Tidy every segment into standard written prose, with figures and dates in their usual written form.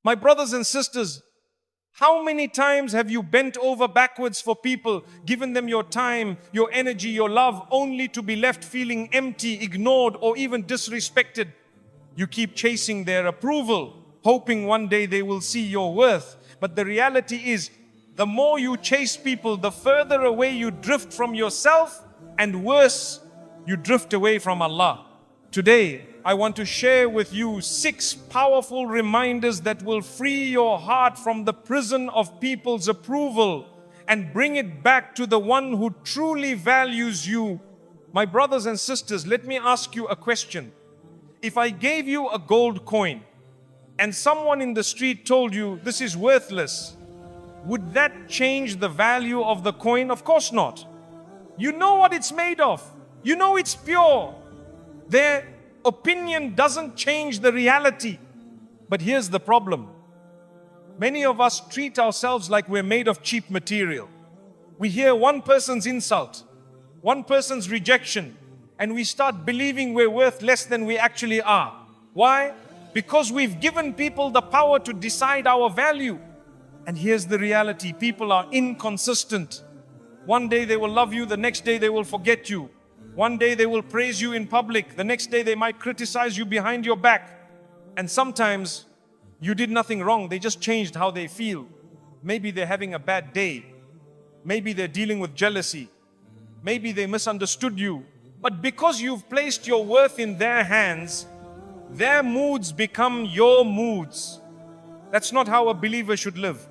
My brothers and sisters, how many times have you bent over backwards for people, given them your time, your energy, your love, only to be left feeling empty, ignored, or even disrespected? You keep chasing their approval, hoping one day they will see your worth. But the reality is, the more you chase people, the further away you drift from yourself, and worse, you drift away from Allah. Today, I want to share with you 6 powerful reminders that will free your heart from the prison of people's approval and bring it back to the one who truly values you. My brothers and sisters, let me ask you a question. If I gave you a gold coin and someone in the street told you this is worthless, would that change the value of the coin? Of course not. You know what it's made of. You know it's pure. Their opinion doesn't change the reality. But here's the problem. Many of us treat ourselves like we're made of cheap material. We hear one person's insult, one person's rejection, and we start believing we're worth less than we actually are. Why? Because we've given people the power to decide our value. And here's the reality. People are inconsistent. One day they will love you, the next day they will forget you. One day they will praise you in public, the next day they might criticize you behind your back. And sometimes you did nothing wrong, they just changed how they feel. Maybe they're having a bad day. Maybe they're dealing with jealousy. Maybe they misunderstood you. But because you've placed your worth in their hands, their moods become your moods. That's not how a believer should live.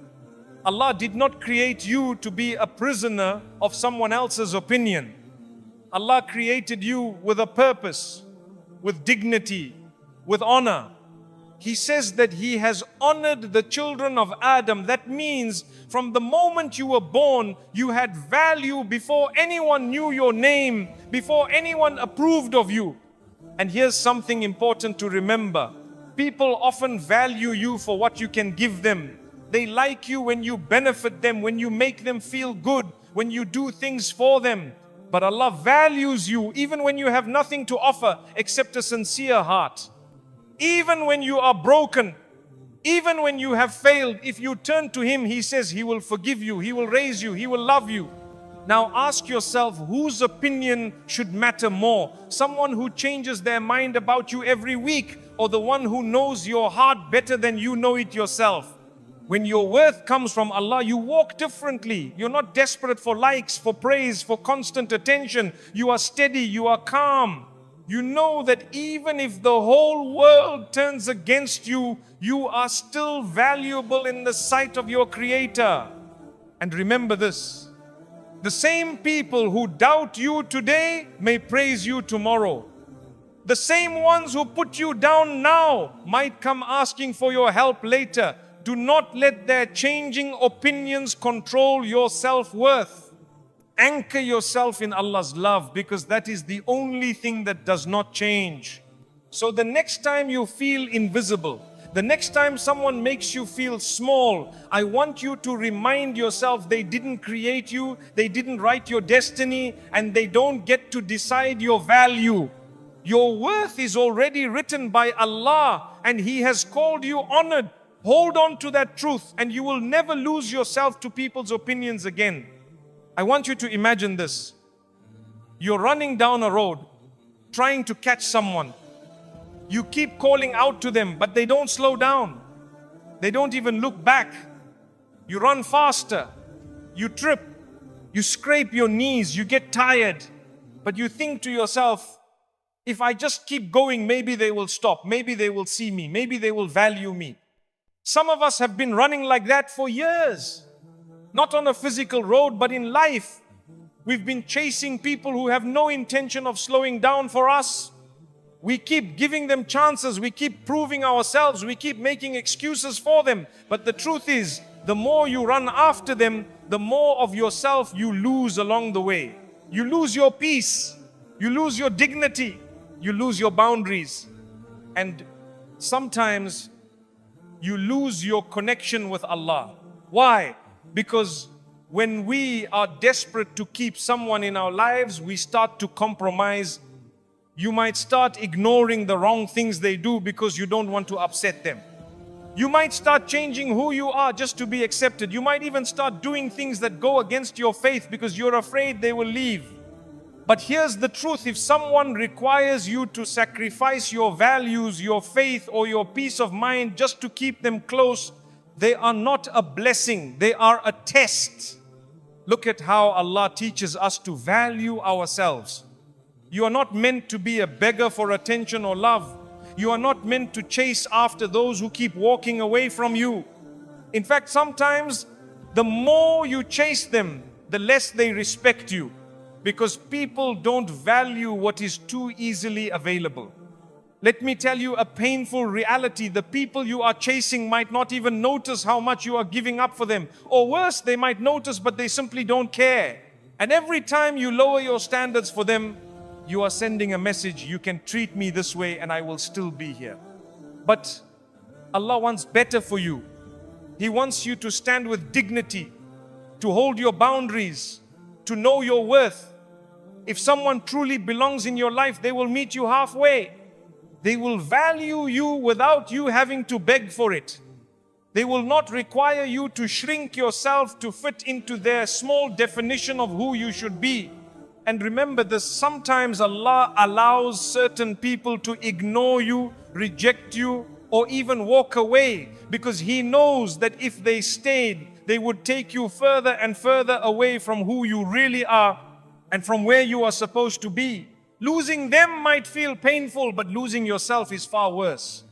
Allah did not create you to be a prisoner of someone else's opinion. Allah created you with a purpose, with dignity, with honor. He says that He has honored the children of Adam. That means from the moment you were born, you had value before anyone knew your name, before anyone approved of you. And here's something important to remember. People often value you for what you can give them. They like you when you benefit them, when you make them feel good, when you do things for them. But Allah values you even when you have nothing to offer except a sincere heart. Even when you are broken, even when you have failed, if you turn to Him, He says He will forgive you, He will raise you, He will love you. Now ask yourself, whose opinion should matter more? Someone who changes their mind about you every week, or the one who knows your heart better than you know it yourself? When your worth comes from Allah, you walk differently. You're not desperate for likes, for praise, for constant attention. You are steady, you are calm. You know that even if the whole world turns against you, you are still valuable in the sight of your Creator. And remember this, the same people who doubt you today may praise you tomorrow. The same ones who put you down now might come asking for your help later. Do not let their changing opinions control your self-worth. Anchor yourself in Allah's love, because that is the only thing that does not change. So the next time you feel invisible, the next time someone makes you feel small, I want you to remind yourself they didn't create you, they didn't write your destiny, and they don't get to decide your value. Your worth is already written by Allah, and He has called you honored. Hold on to that truth and you will never lose yourself to people's opinions again. I want you to imagine this. You're running down a road, trying to catch someone. You keep calling out to them, but they don't slow down. They don't even look back. You run faster. You trip. You scrape your knees. You get tired. But you think to yourself, if I just keep going, maybe they will stop. Maybe they will see me. Maybe they will value me. Some of us have been running like that for years. Not on a physical road, but in life. We've been chasing people who have no intention of slowing down for us. We keep giving them chances. We keep proving ourselves. We keep making excuses for them. But the truth is, the more you run after them, the more of yourself you lose along the way. You lose your peace. You lose your dignity. You lose your boundaries. And sometimes you lose your connection with Allah. Why? Because when we are desperate to keep someone in our lives, we start to compromise. You might start ignoring the wrong things they do because you don't want to upset them. You might start changing who you are just to be accepted. You might even start doing things that go against your faith because you're afraid they will leave. But here's the truth: if someone requires you to sacrifice your values, your faith, or your peace of mind just to keep them close, they are not a blessing, they are a test. Look at how Allah teaches us to value ourselves. You are not meant to be a beggar for attention or love. You are not meant to chase after those who keep walking away from you. In fact, sometimes the more you chase them, the less they respect you, because people don't value what is too easily available. Let me tell you a painful reality: the people you are chasing might not even notice how much you are giving up for them. Or worse, they might notice, but they simply don't care. And every time you lower your standards for them, you are sending a message: you can treat me this way and I will still be here. But Allah wants better for you. He wants you to stand with dignity, to hold your boundaries, to know your worth. If someone truly belongs in your life, they will meet you halfway. They will value you without you having to beg for it. They will not require you to shrink yourself to fit into their small definition of who you should be. And remember this: sometimes Allah allows certain people to ignore you, reject you, or even walk away, because He knows that if they stayed, they would take you further and further away from who you really are and from where you are supposed to be. Losing them might feel painful, but losing yourself is far worse.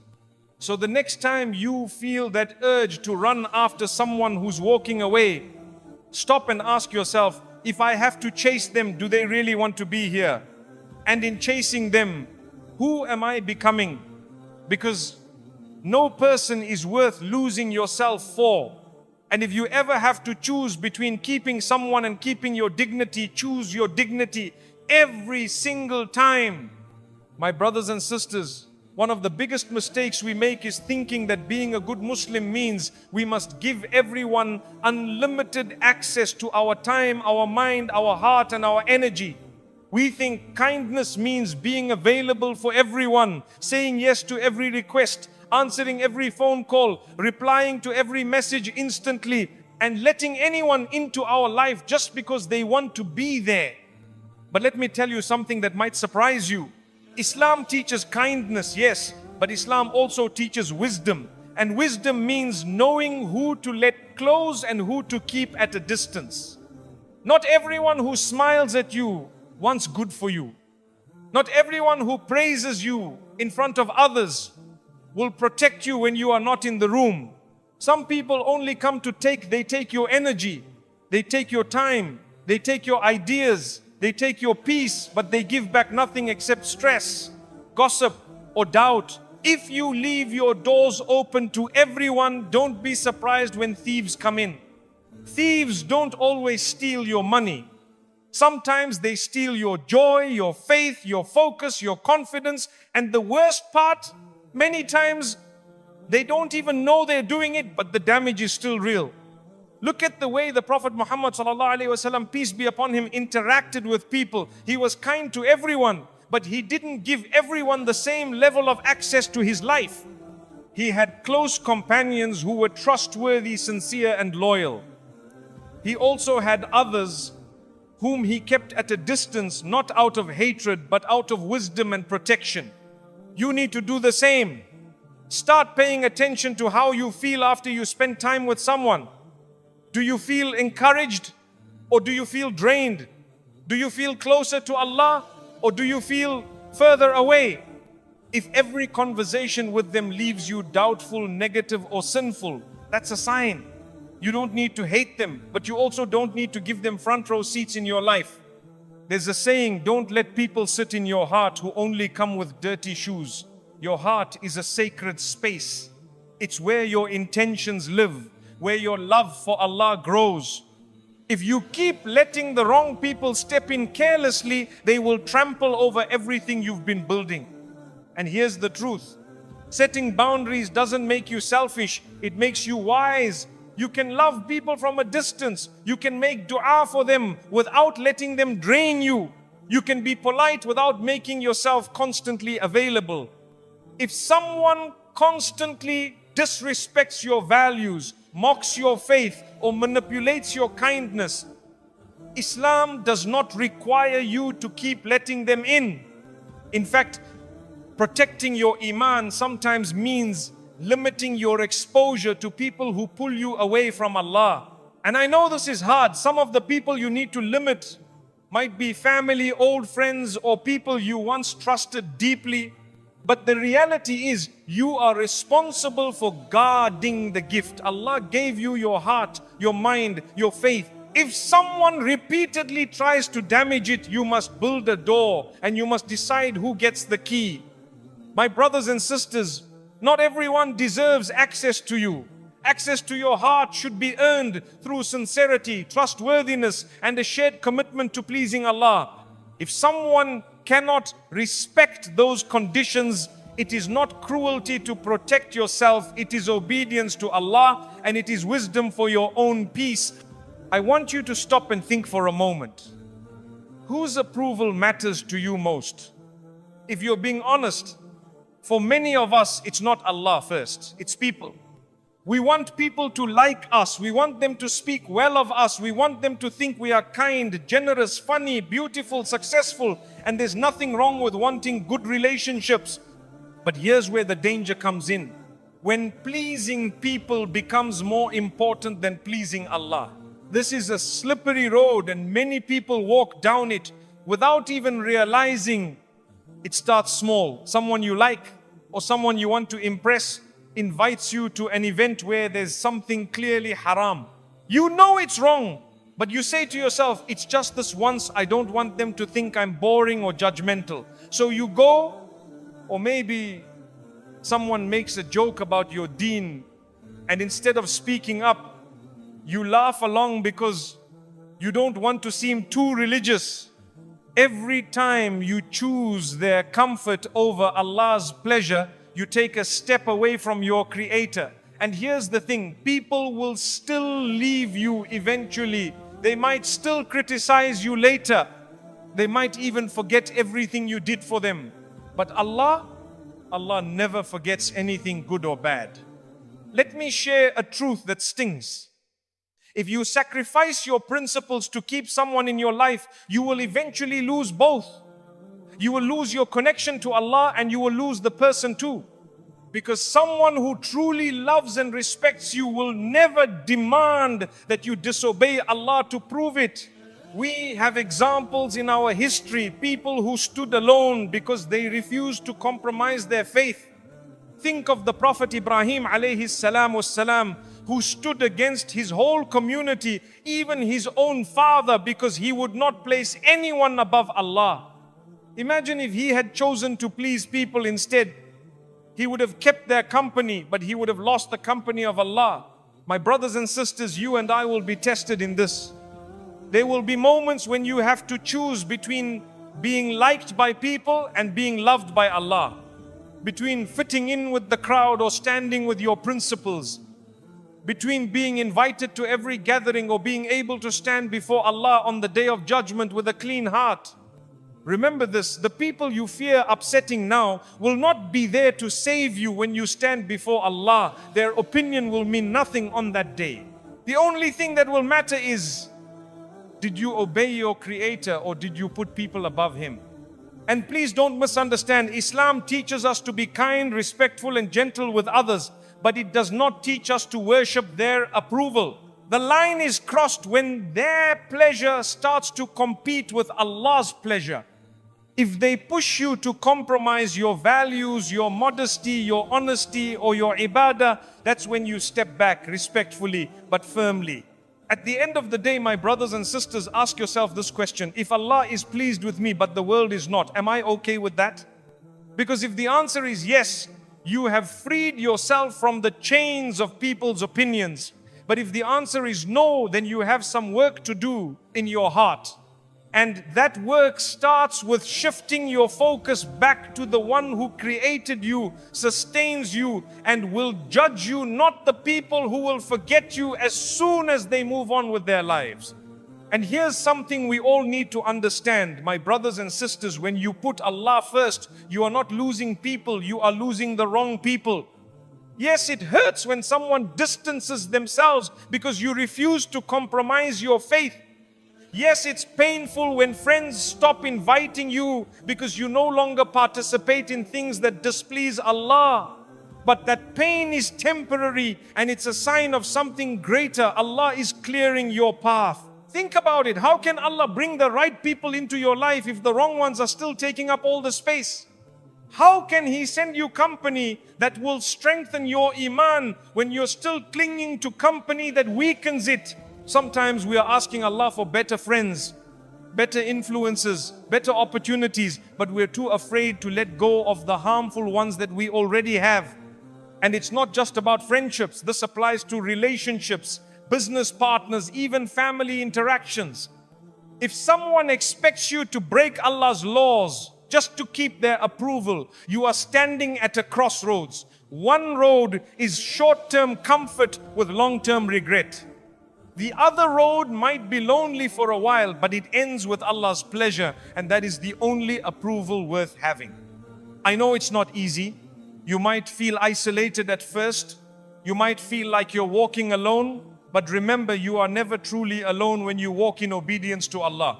So the next time you feel that urge to run after someone who's walking away, stop and ask yourself: if I have to chase them, do they really want to be here? And in chasing them, who am I becoming? Because no person is worth losing yourself for. And if you ever have to choose between keeping someone and keeping your dignity, choose your dignity every single time. My brothers and sisters, one of the biggest mistakes we make is thinking that being a good Muslim means we must give everyone unlimited access to our time, our mind, our heart, and our energy. We think kindness means being available for everyone, saying yes to every request, answering every phone call, replying to every message instantly, and letting anyone into our life just because they want to be there. But let me tell you something that might surprise you. Islam teaches kindness, yes, but Islam also teaches wisdom. And wisdom means knowing who to let close and who to keep at a distance. Not everyone who smiles at you wants good for you. Not everyone who praises you in front of others will protect you when you are not in the room. Some people only come to they take your energy, they take your time, they take your ideas, they take your peace, but they give back nothing except stress, gossip, or doubt. If you leave your doors open to everyone, don't be surprised when thieves come in. Thieves don't always steal your money. Sometimes they steal your joy, your faith, your focus, your confidence, and the worst part, many times they don't even know they're doing it, but the damage is still real. Look at the way the Prophet Muhammad ﷺ, peace be upon him, interacted with people. He was kind to everyone, but he didn't give everyone the same level of access to his life. He had close companions who were trustworthy, sincere, and loyal. He also had others whom he kept at a distance, not out of hatred, but out of wisdom and protection. You need to do the same. Start paying attention to how you feel after you spend time with someone. Do you feel encouraged, or do you feel drained? Do you feel closer to Allah, or do you feel further away? If every conversation with them leaves you doubtful, negative, or sinful, that's a sign. You don't need to hate them, but you also don't need to give them front row seats in your life. There's a saying: don't let people sit in your heart who only come with dirty shoes. Your heart is a sacred space. It's where your intentions live, where your love for Allah grows. If you keep letting the wrong people step in carelessly, they will trample over everything you've been building. And here's the truth: setting boundaries doesn't make you selfish, it makes you wise. You can love people from a distance. You can make dua for them without letting them drain you. You can be polite without making yourself constantly available. If someone constantly disrespects your values, mocks your faith, or manipulates your kindness, Islam does not require you to keep letting them in. In fact, protecting your iman sometimes means limiting your exposure to people who pull you away from Allah. And I know this is hard. Some of the people you need to limit might be family, old friends, or people you once trusted deeply. But the reality is, you are responsible for guarding the gift. Allah gave you your heart, your mind, your faith. If someone repeatedly tries to damage it, you must build a door and you must decide who gets the key. My brothers and sisters, not everyone deserves access to you. Access to your heart should be earned through sincerity, trustworthiness, and a shared commitment to pleasing Allah. If someone cannot respect those conditions, it is not cruelty to protect yourself, it is obedience to Allah, and it is wisdom for your own peace. I want you to stop and think for a moment. Whose approval matters to you most? If you're being honest, for many of us, it's not Allah first, it's people. We want people to like us. We want them to speak well of us. We want them to think we are kind, generous, funny, beautiful, successful. And there's nothing wrong with wanting good relationships. But here's where the danger comes in. When pleasing people becomes more important than pleasing Allah. This is a slippery road and many people walk down it without even realizing. It starts small. Someone you like or someone you want to impress invites you to an event where there's something clearly haram. You know it's wrong, but you say to yourself, it's just this once, I don't want them to think I'm boring or judgmental. So you go, or maybe someone makes a joke about your deen, and instead of speaking up, you laugh along because you don't want to seem too religious. Every time you choose their comfort over Allah's pleasure, you take a step away from your Creator. And here's the thing, people will still leave you eventually. They might still criticize you later. They might even forget everything you did for them. But Allah never forgets anything good or bad. Let me share a truth that stings. If you sacrifice your principles to keep someone in your life, you will eventually lose both. You will lose your connection to Allah and you will lose the person too. Because someone who truly loves and respects you will never demand that you disobey Allah to prove it. We have examples in our history, people who stood alone because they refused to compromise their faith. Think of the Prophet Ibrahim alayhi salam wassalam, who stood against his whole community, even his own father, because he would not place anyone above Allah. Imagine if he had chosen to please people instead. He would have kept their company, but he would have lost the company of Allah. My brothers and sisters, you and I will be tested in this. There will be moments when you have to choose between being liked by people and being loved by Allah. Between fitting in with the crowd or standing with your principles. Between being invited to every gathering or being able to stand before Allah on the day of judgment with a clean heart. Remember this, the people you fear upsetting now will not be there to save you when you stand before Allah. Their opinion will mean nothing on that day. The only thing that will matter is, did you obey your Creator or did you put people above Him? And please don't misunderstand, Islam teaches us to be kind, respectful and gentle with others, but it does not teach us to worship their approval. The line is crossed when their pleasure starts to compete with Allah's pleasure. If they push you to compromise your values, your modesty, your honesty or your ibadah, that's when you step back respectfully but firmly. At the end of the day, my brothers and sisters, ask yourself this question. If Allah is pleased with me but the world is not, am I okay with that? Because if the answer is yes, you have freed yourself from the chains of people's opinions. But if the answer is no, then you have some work to do in your heart. And that work starts with shifting your focus back to the one who created you, sustains you, and will judge you, not the people who will forget you as soon as they move on with their lives. And here's something we all need to understand, my brothers and sisters. When you put Allah first, you are not losing people, you are losing the wrong people. Yes, it hurts when someone distances themselves because you refuse to compromise your faith. Yes, it's painful when friends stop inviting you because you no longer participate in things that displease Allah. But that pain is temporary and it's a sign of something greater. Allah is clearing your path. Think about it. How can Allah bring the right people into your life if the wrong ones are still taking up all the space? How can He send you company that will strengthen your iman when you're still clinging to company that weakens it? Sometimes we are asking Allah for better friends, better influences, better opportunities, but we're too afraid to let go of the harmful ones that we already have. And it's not just about friendships. This applies to relationships, business partners, even family interactions. If someone expects you to break Allah's laws just to keep their approval, you are standing at a crossroads. One road is short-term comfort with long-term regret. The other road might be lonely for a while, but it ends with Allah's pleasure, and that is the only approval worth having. I know it's not easy. You might feel isolated at first. You might feel like you're walking alone, but remember, you are never truly alone when you walk in obedience to Allah.